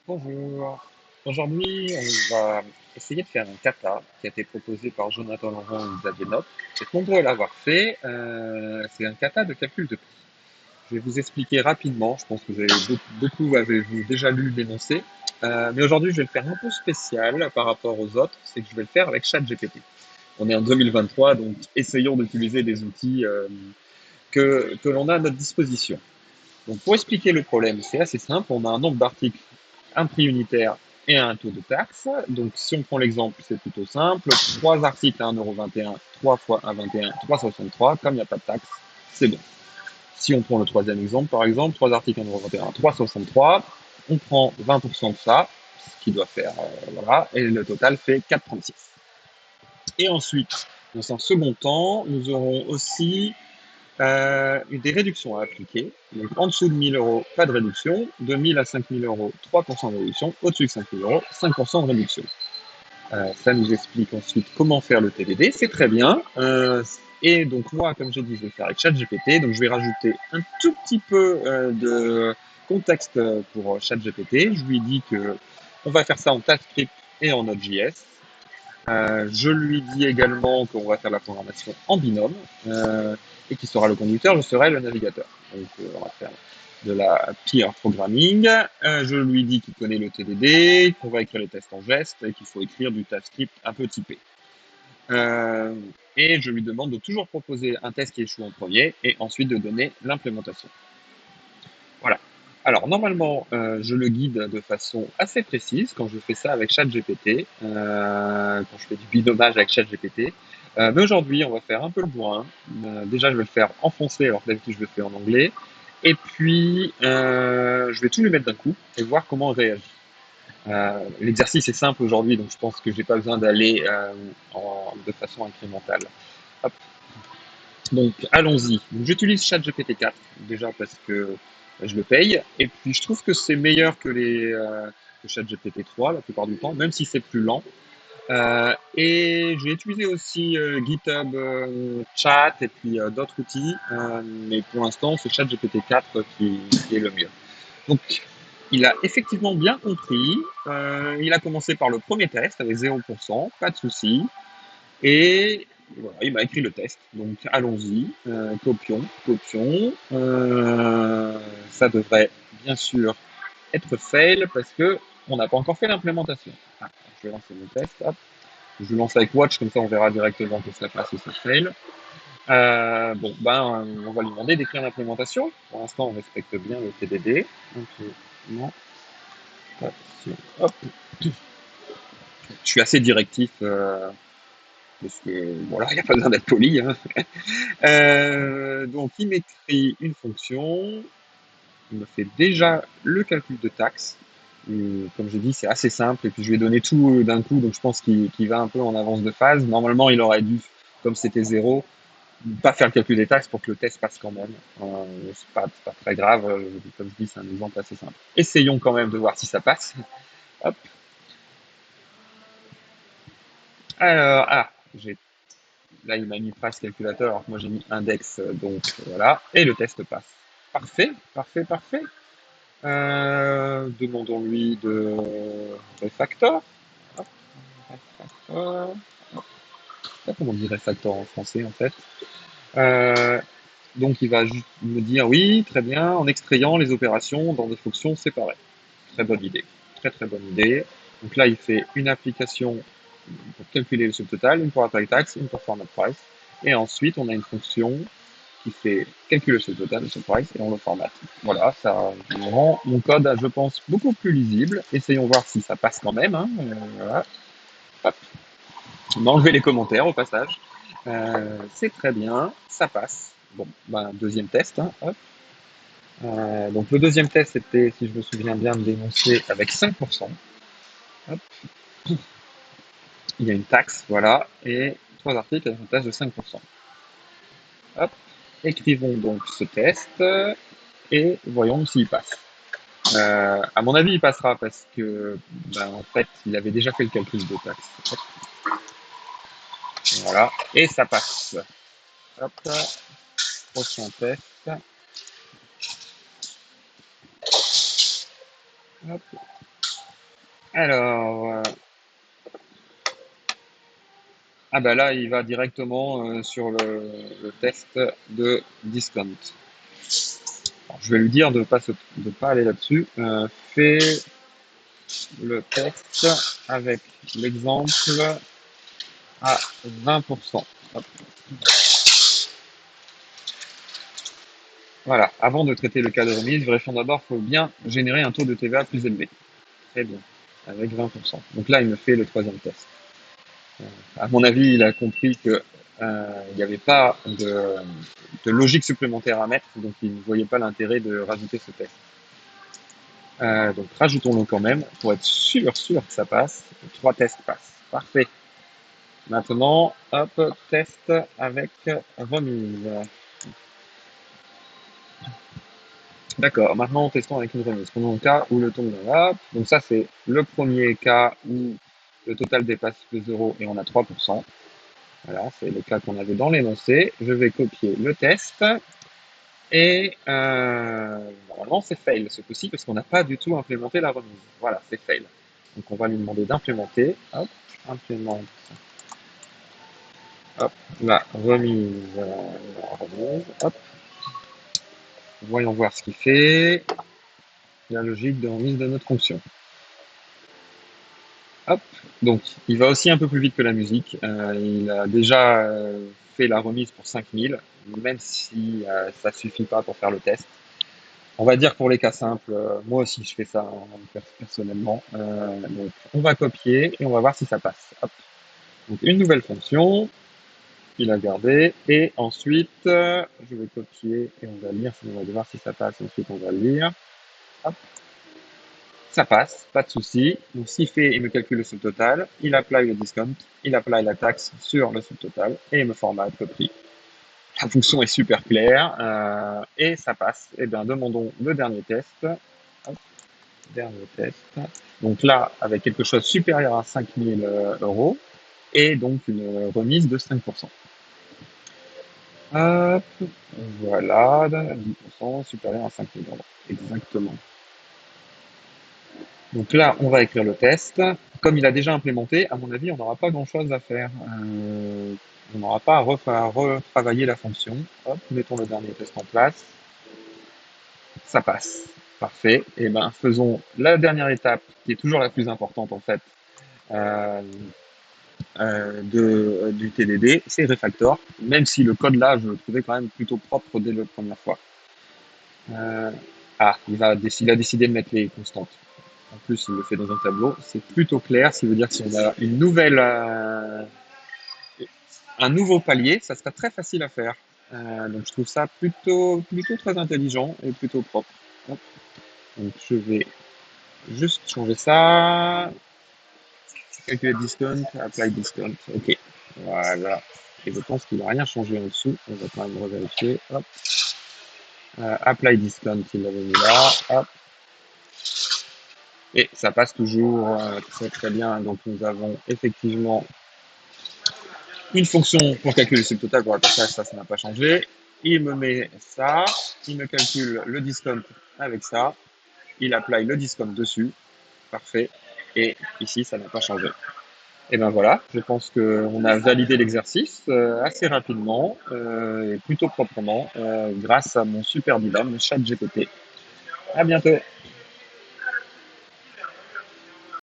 Bonjour. Aujourd'hui, on va essayer de faire un kata qui a été proposé par Jonathan Laurent et Xavier Nopp. Vous êtes nombreux à l'avoir fait. C'est un kata de calcul de prix. Je vais vous expliquer rapidement. Je pense que vous avez beaucoup avez-vous déjà lu l'énoncé. Mais aujourd'hui, je vais le faire un peu spécial par rapport aux autres. C'est que je vais le faire avec ChatGPT. On est en 2023, donc essayons d'utiliser des outils que l'on a à notre disposition. Donc, pour expliquer le problème, c'est assez simple. On a un nombre d'articles, un prix unitaire et un taux de taxe. Donc, si on prend l'exemple, c'est plutôt simple. 3 articles à 1,21 €, 3 fois 1,21, 3,63. Comme il n'y a pas de taxe, c'est bon. Si on prend le troisième exemple, par exemple, 3 articles à 1,21 €, 3,63. On prend 20% de ça, ce qui doit faire, voilà, et le total fait 4,36. Et ensuite, dans un second temps, nous aurons aussi des réductions à appliquer. Donc, en dessous de 1 000 €, pas de réduction. De 1 000 à 5 000 €, 3% de réduction. Au-dessus de 5 000 €, 5% de réduction. Ça nous explique ensuite comment faire le TDD. C'est très bien. Et donc, moi, comme j'ai dit, je vais faire avec ChatGPT. Donc, je vais rajouter un tout petit peu de contexte pour ChatGPT. Je lui dis que on va faire ça en TypeScript et en Node.js. Je lui dis également qu'on va faire la programmation en binôme et qui sera le conducteur, je serai le navigateur. Donc on va faire de la peer programming. Je lui dis qu'il connaît le TDD, qu'on va écrire les tests en geste et qu'il faut écrire du TypeScript un peu typé. Euh, et je lui demande de toujours proposer un test qui échoue en premier et ensuite de donner l'implémentation. Voilà. Alors normalement, je le guide de façon assez précise quand je fais ça avec ChatGPT, quand je fais du binomage avec ChatGPT. Mais aujourd'hui, on va faire un peu le bourrin. Déjà, je vais le faire en français alors que d'habitude, je le fais en anglais. Et puis, je vais tout lui mettre d'un coup et voir comment il réagit. L'exercice est simple aujourd'hui, donc je pense que j'ai pas besoin d'aller de façon incrémentale. Hop. Donc, allons-y. Donc, j'utilise ChatGPT 4, déjà parce que je le paye. Et puis, je trouve que c'est meilleur que ChatGPT 3 la plupart du temps, même si c'est plus lent. Et j'ai utilisé aussi GitHub Chat et puis d'autres outils. Mais pour l'instant, c'est ChatGPT 4 qui est le mieux. Donc, il a effectivement bien compris. Il a commencé par le premier test avec 0%, pas de souci. Et voilà, il m'a écrit le test. Donc allons-y, copions. Ça devrait bien sûr être fail parce que on n'a pas encore fait l'implémentation. Ah, je vais lancer mon test. Hop. Je le lance avec Watch, comme ça on verra directement que ça passe ou ça fail. Bon, ben, on va lui demander d'écrire l'implémentation. Pour l'instant, on respecte bien le TDD. Donc, non, hop. Je suis assez directif parce que voilà, il n'y a pas besoin d'être poli. Hein. Donc, il m'écrit une fonction, il me fait déjà le calcul de taxes. Comme j'ai dit, c'est assez simple. Et puis, je lui ai donné tout d'un coup, donc je pense qu'il va un peu en avance de phase. Normalement, il aurait dû, comme c'était zéro, pas faire le calcul des taxes pour que le test passe quand même. C'est pas très grave. Comme je dis, c'est un exemple assez simple. Essayons quand même de voir si ça passe. Hop. Alors, j'ai là, il m'a mis phrase calculateur, alors que moi j'ai mis index, donc voilà. Et le test passe. Parfait. Demandons-lui de refactor. Hop, refactor. Hop. Je sais pas comment on dit refactor en français en fait. Euh, donc il va juste me dire oui, très bien, en extrayant les opérations dans des fonctions séparées. Très bonne idée. Très bonne idée. Donc là, il fait une application pour calculer le subtotal, une pour attaque tax, une pour format price. Et ensuite, on a une fonction qui fait calculer le subtotal, le subprice, et on le formate. Voilà, ça rend mon code, je pense, beaucoup plus lisible. Essayons voir si ça passe quand même. Hein. Voilà. Hop. On a enlevé les commentaires au passage. C'est très bien, ça passe. Bon, ben, deuxième test. Hein. Hop. Donc le deuxième test était, si je me souviens bien, dénoncé avec 5%. Hop. Il y a une taxe, voilà, et 3 articles avec une taxe de 5%. Hop. Écrivons donc ce test et voyons s'il passe. À mon avis, il passera parce que, ben, en fait, il avait déjà fait le calcul de taxe. Voilà, et ça passe. Hop, prochain test. Hop. Alors, ah bah là, il va directement sur le test de discount. Alors, je vais lui dire de pas aller là-dessus. Fais le test avec l'exemple à 20%. Hop. Voilà. Avant de traiter le cas de remise, vérifions d'abord qu'il faut bien générer un taux de TVA plus élevé. Très bien. Avec 20%. Donc là, il me fait le troisième test. À mon avis, il a compris que il n'y avait pas de logique supplémentaire à mettre, donc il ne voyait pas l'intérêt de rajouter ce test. Donc rajoutons-le quand même pour être sûr que ça passe. Trois tests passent. Parfait. Maintenant, hop, test avec remise. D'accord. Maintenant, testons avec une remise. Prenons le cas où le tombe là. Donc ça, c'est le premier cas où le total dépasse le 0 et on a 3%. Voilà, c'est le cas qu'on avait dans l'énoncé. Je vais copier le test et normalement c'est fail ce coup-ci parce qu'on n'a pas du tout implémenté la remise. Voilà, c'est fail. Donc on va lui demander d'implémenter. Hop, implémente. Hop, la remise. Hop, voyons voir ce qu'il fait. La logique de remise de notre fonction. Hop, donc il va aussi un peu plus vite que la musique. Il a déjà fait la remise pour 5000, même si ça suffit pas pour faire le test. On va dire pour les cas simples, moi aussi je fais ça personnellement. Donc on va copier et on va voir si ça passe. Hop. Donc une nouvelle fonction, il a gardé, et ensuite je vais copier et on va lire, on va voir si ça passe, ensuite on va lire. Hop. Ça passe, pas de souci. Donc s'il fait, il me calcule le subtotal, il apply le discount, il apply la taxe sur le subtotal et il me formate le prix. La fonction est super claire et ça passe. Eh bien, demandons le dernier test. Hop. Dernier test. Donc là, avec quelque chose supérieur à 5000 euros et donc une remise de 5%. Hop, voilà, 10% supérieur à 5000 euros. Exactement. Donc là, on va écrire le test. Comme il a déjà implémenté, à mon avis, on n'aura pas grand-chose à faire. On n'aura pas à retravailler la fonction. Hop, mettons le dernier test en place. Ça passe. Parfait. Et ben, faisons la dernière étape, qui est toujours la plus importante en fait, euh, du TDD, c'est refactor, même si le code là, je le trouvais quand même plutôt propre dès la première fois. Euh, il a décidé de mettre les constantes. En plus, il le fait dans un tableau. C'est plutôt clair, ce qui veut dire que si on a un nouveau palier, ça sera très facile à faire. Donc je trouve ça plutôt très intelligent et plutôt propre. Hop. Donc je vais juste changer ça. Calculate discount, apply discount. OK. Voilà. Et je pense qu'il n'a rien changé en dessous. On va quand même revérifier. Hop. Apply discount, il l'avait mis là. Hop. Et ça passe toujours très bien. Donc nous avons effectivement une fonction pour calculer le subtotal pour la passage, ça n'a pas changé. Il me met ça, il me calcule le discount avec ça, il apply le discount dessus, parfait. Et ici, ça n'a pas changé. Et ben voilà, je pense qu'on a validé l'exercice assez rapidement et plutôt proprement grâce à mon super dilemme, ChatGPT. À bientôt.